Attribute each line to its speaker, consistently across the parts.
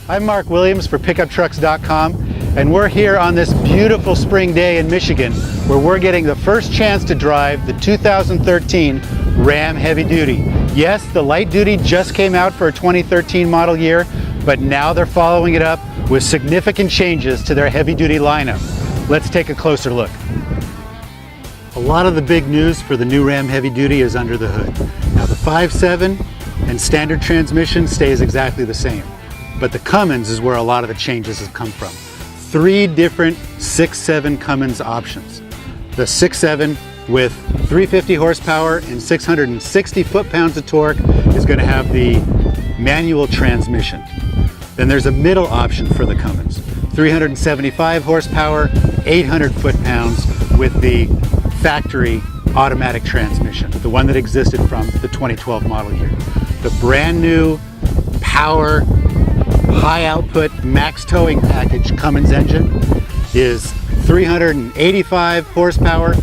Speaker 1: I'm Mark Williams for PickupTrucks.com, and we're here on this beautiful spring day in Michigan where we're getting the first chance to drive the 2013 Ram Heavy Duty. Yes, the light duty just came out for a 2013 model year, but now they're following it up with significant changes to their heavy duty lineup. Let's take a closer look. A lot of the big news for the new Ram Heavy Duty is under the hood. Now the 5.7 and standard transmission stays exactly the same, but the Cummins is where a lot of the changes have come from. 3 different 6.7 Cummins options. The 6.7 with 350 horsepower and 660 foot-pounds of torque is going to have the manual transmission. Then there's a middle option for the Cummins. 375 horsepower, 800 foot-pounds with the factory automatic transmission, the one that existed from the 2012 model year. The brand new power, high output, max towing package Cummins engine is 385 horsepower,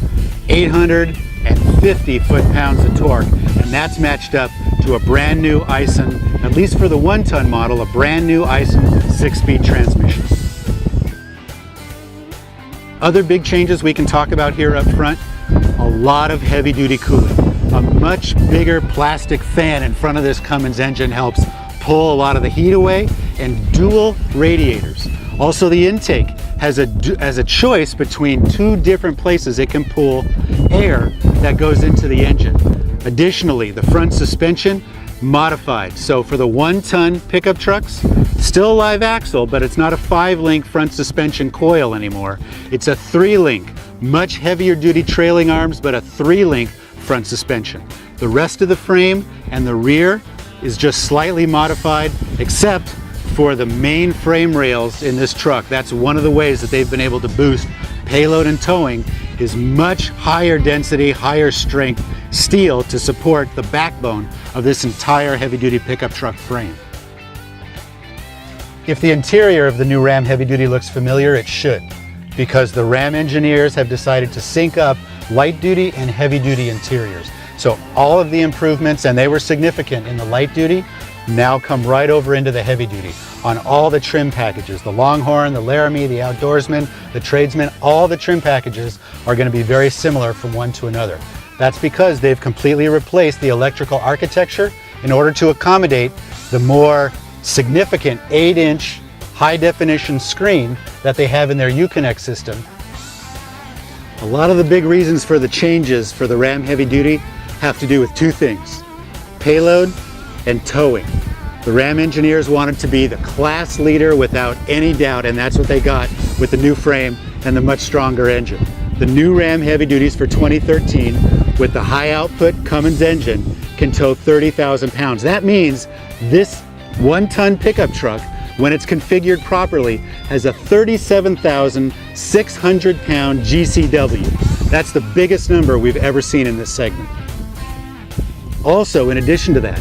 Speaker 1: 850 foot-pounds of torque, and that's matched up to a brand new Aisin, at least for the 1-ton model, a brand new Aisin 6-speed transmission. Other big changes we can talk about here up front: a lot of heavy-duty cooling. A much bigger plastic fan in front of this Cummins engine helps pull a lot of the heat away, and dual radiators. Also, the intake has a choice between 2 different places it can pull air that goes into the engine. Additionally, the front suspension modified. So for the 1-ton pickup trucks, still a live axle, but it's not a 5-link front suspension coil anymore. It's a 3-link, much heavier duty trailing arms, but a 3-link front suspension. The rest of the frame and the rear is just slightly modified, except for the main frame rails in this truck. That's one of the ways that they've been able to boost payload and towing, is much higher density, higher strength steel to support the backbone of this entire heavy-duty pickup truck frame. If the interior of the new Ram Heavy Duty looks familiar, it should, because the Ram engineers have decided to sync up light-duty and heavy-duty interiors. So all of the improvements, and they were significant in the light-duty, now come right over into the heavy-duty on all the trim packages. The Longhorn, the Laramie, the Outdoorsman, the Tradesman, all the trim packages are going to be very similar from one to another. That's because they've completely replaced the electrical architecture in order to accommodate the more significant 8-inch high-definition screen that they have in their Uconnect system. A lot of the big reasons for the changes for the Ram Heavy Duty have to do with 2 things: payload and towing. The Ram engineers wanted to be the class leader without any doubt, and that's what they got with the new frame and the much stronger engine. The new Ram Heavy Duties for 2013 with the high output Cummins engine can tow 30,000 pounds. That means this 1-ton pickup truck, when it's configured properly, has a 37,600 pound GCW. That's the biggest number we've ever seen in this segment. Also, in addition to that,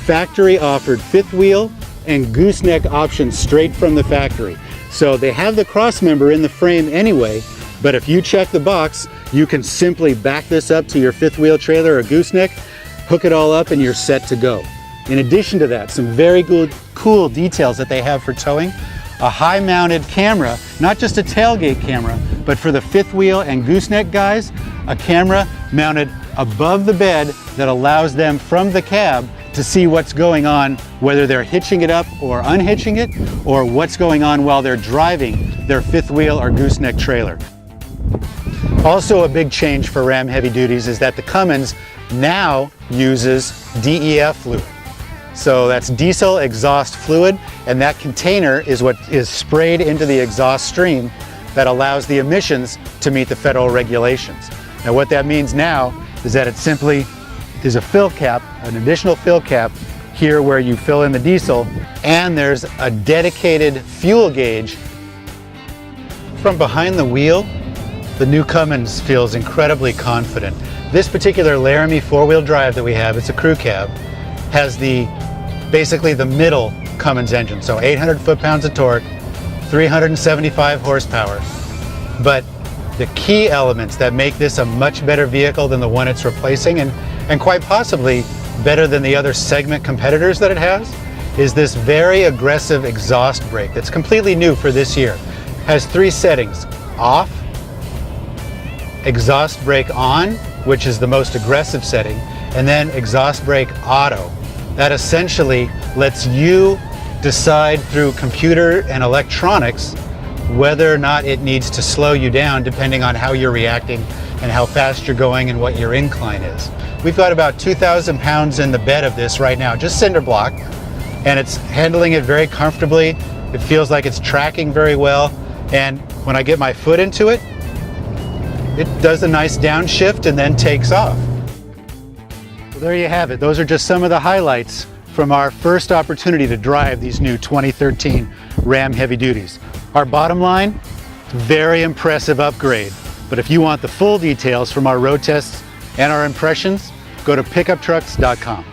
Speaker 1: factory offered 5th wheel and gooseneck options straight from the factory. So they have the cross member in the frame anyway, but if you check the box, you can simply back this up to your 5th wheel trailer or gooseneck, hook it all up, and you're set to go. In addition to that, some very cool details that they have for towing: a high mounted camera, not just a tailgate camera, but for the 5th wheel and gooseneck guys, a camera mounted above the bed that allows them from the cab to see what's going on, whether they're hitching it up or unhitching it, or what's going on while they're driving their 5th wheel or gooseneck trailer. Also, a big change for Ram Heavy Duties is that the Cummins now uses DEF fluid. So that's diesel exhaust fluid, and that container is what is sprayed into the exhaust stream that allows the emissions to meet the federal regulations. Now what that means now is that it simply is a fill cap, an additional fill cap here where you fill in the diesel, and there's a dedicated fuel gauge. From behind the wheel, the new Cummins feels incredibly confident. This particular Laramie 4-wheel drive that we have, it's a crew cab, has basically the middle Cummins engine, so 800 foot-pounds of torque, 375 horsepower. But the key elements that make this a much better vehicle than the one it's replacing, and quite possibly better than the other segment competitors that it has, is this very aggressive exhaust brake that's completely new for this year. Has 3 settings: off, exhaust brake on, which is the most aggressive setting, and then exhaust brake auto. That essentially lets you decide through computer and electronics whether or not it needs to slow you down depending on how you're reacting and how fast you're going and what your incline is. We've got about 2,000 pounds in the bed of this right now, just cinder block, and it's handling it very comfortably. It feels like it's tracking very well, and when I get my foot into it, it does a nice downshift and then takes off. Well, there you have it. Those are just some of the highlights from our first opportunity to drive these new 2013 Ram Heavy Duties. Our bottom line, very impressive upgrade. But if you want the full details from our road tests and our impressions, go to pickuptrucks.com.